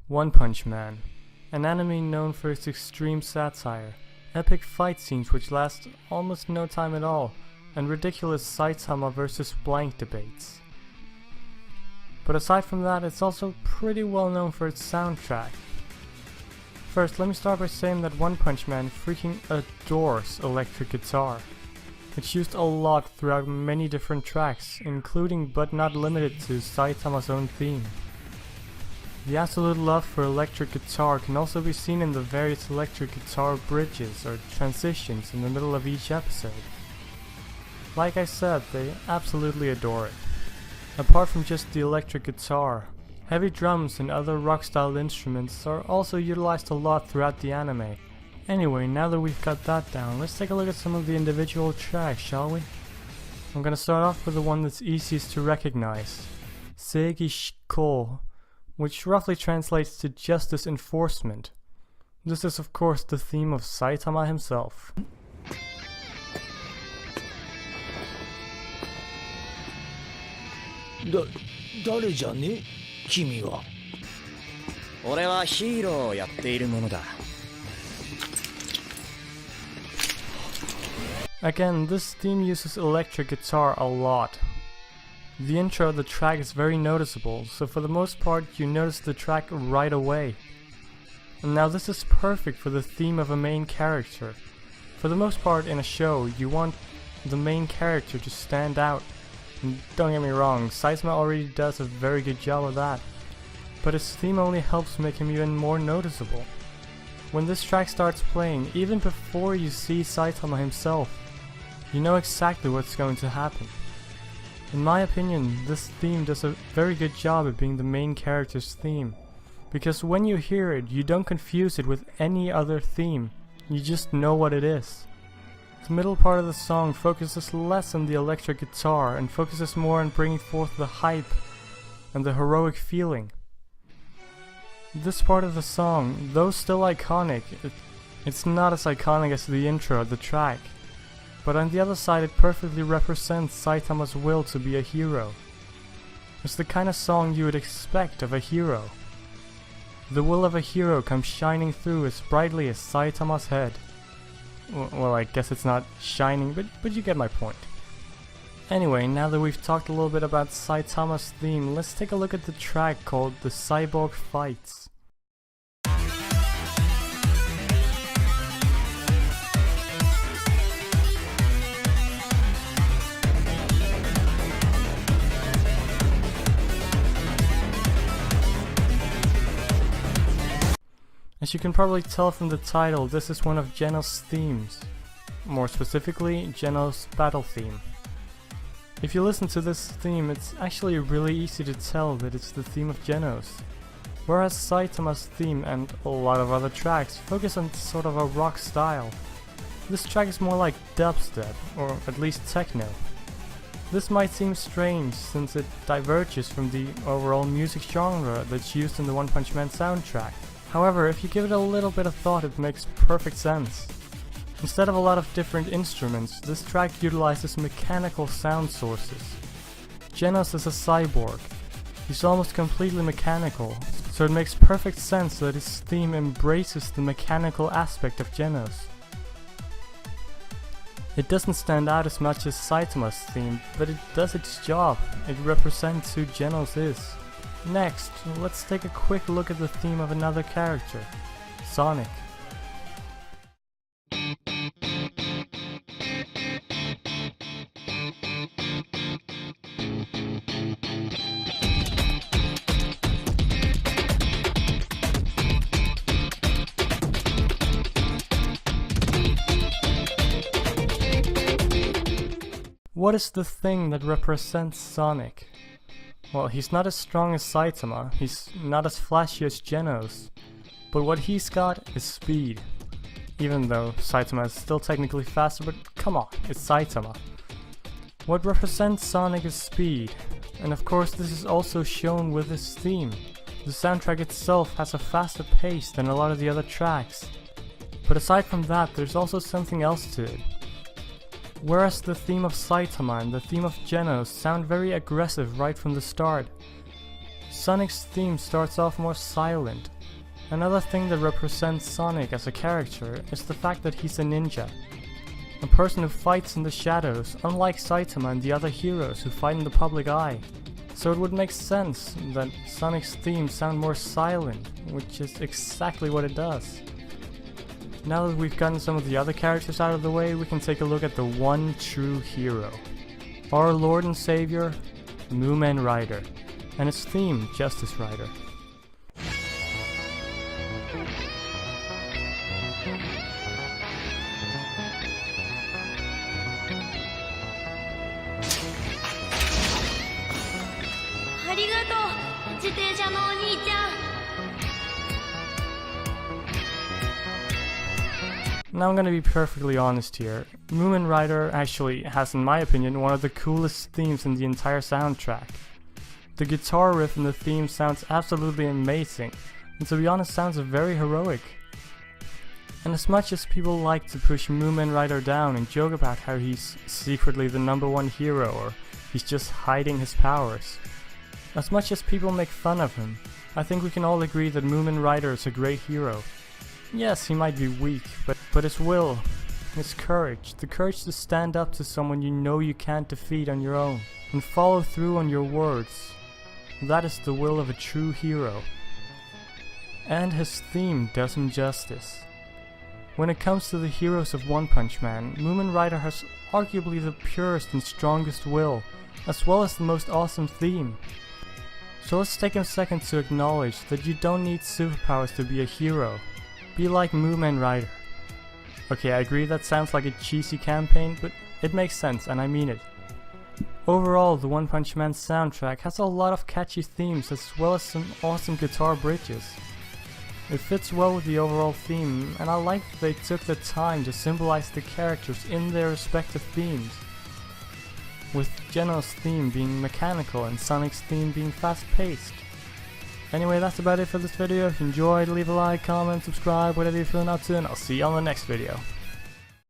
One Punch Man, an anime known for its extreme satire, epic fight scenes which last almost no time at all, and ridiculous Saitama versus blank debates. But aside from that, it's also pretty well known for its soundtrack. First, let me start by saying that One Punch Man freaking adores electric guitar. It's used a lot throughout many different tracks, including but not limited to Saitama's own theme. The absolute love for electric guitar can also be seen in the various electric guitar bridges or transitions in the middle of each episode. Like I said, they absolutely adore it. Apart from just the electric guitar, heavy drums and other rock-style instruments are also utilized a lot throughout the anime. Anyway, now that we've got that down, let's take a look at some of the individual tracks, shall we? I'm gonna start off with the one that's easiest to recognize, Seigi Shiko, which roughly translates to Justice Enforcement. This is of course the theme of Saitama himself. Again, this theme uses electric guitar a lot. The intro of the track is very noticeable, so for the most part you notice the track right away. And now this is perfect for the theme of a main character. For the most part in a show you want the main character to stand out. And don't get me wrong, Saitama already does a very good job of that. But his theme only helps make him even more noticeable. When this track starts playing, even before you see Saitama himself, you know exactly what's going to happen. In my opinion, this theme does a very good job at being the main character's theme, because when you hear it, you don't confuse it with any other theme, you just know what it is. The middle part of the song focuses less on the electric guitar and focuses more on bringing forth the hype and the heroic feeling. This part of the song, though still iconic, it's not as iconic as the intro of the track. But on the other side, it perfectly represents Saitama's will to be a hero. It's the kind of song you would expect of a hero. The will of a hero comes shining through as brightly as Saitama's head. Well, I guess it's not shining, but you get my point. Anyway, now that we've talked a little bit about Saitama's theme, let's take a look at the track called The Cyborg Fights. As you can probably tell from the title, this is one of Genos' themes. More specifically, Genos' battle theme. If you listen to this theme, it's actually really easy to tell that it's the theme of Genos. Whereas Saitama's theme and a lot of other tracks focus on sort of a rock style, this track is more like dubstep, or at least techno. This might seem strange since it diverges from the overall music genre that's used in the One Punch Man soundtrack. However, if you give it a little bit of thought, it makes perfect sense. Instead of a lot of different instruments, this track utilizes mechanical sound sources. Genos is a cyborg. He's almost completely mechanical, so it makes perfect sense that his theme embraces the mechanical aspect of Genos. It doesn't stand out as much as Saitama's theme, but it does its job. It represents who Genos is. Next, let's take a quick look at the theme of another character, Sonic. What is the thing that represents Sonic? Well, he's not as strong as Saitama, he's not as flashy as Genos, but what he's got is speed. Even though Saitama is still technically faster, but come on, it's Saitama. What represents Sonic is speed, and of course this is also shown with his theme. The soundtrack itself has a faster pace than a lot of the other tracks. But aside from that, there's also something else to it. Whereas the theme of Saitama and the theme of Genos sound very aggressive right from the start, Sonic's theme starts off more silent, Another thing that represents Sonic as a character is the fact that he's a ninja. A person who fights in the shadows, unlike Saitama and the other heroes who fight in the public eye. So it would make sense that Sonic's themes sound more silent, which is exactly what it does. Now that we've gotten some of the other characters out of the way, we can take a look at the one true hero. Our Lord and Savior, Mumen Rider, and its theme, Justice Rider. Now I'm gonna be perfectly honest here. Mumen Rider actually has, in my opinion, one of the coolest themes in the entire soundtrack. The guitar riff in the theme sounds absolutely amazing, and to be honest sounds very heroic. And as much as people like to push Mumen Rider down and joke about how he's secretly the #1 hero or he's just hiding his powers, as much as people make fun of him, I think we can all agree that Mumen Rider is a great hero. Yes, he might be weak, but his will, his courage, the courage to stand up to someone you know you can't defeat on your own, and follow through on your words, that is the will of a true hero. And his theme does him justice. When it comes to the heroes of One Punch Man, Mumen Rider has arguably the purest and strongest will, as well as the most awesome theme. So let's take a second to acknowledge that you don't need superpowers to be a hero. Be like Mumen Rider. Okay, I agree that sounds like a cheesy campaign, but it makes sense and I mean it. Overall, the One Punch Man soundtrack has a lot of catchy themes as well as some awesome guitar bridges. It fits well with the overall theme, and I like that they took the time to symbolize the characters in their respective themes. With Geno's theme being mechanical and Sonic's theme being fast-paced. Anyway, that's about it for this video. If you enjoyed, leave a like, comment, subscribe, whatever you're feeling up to, and I'll see you on the next video.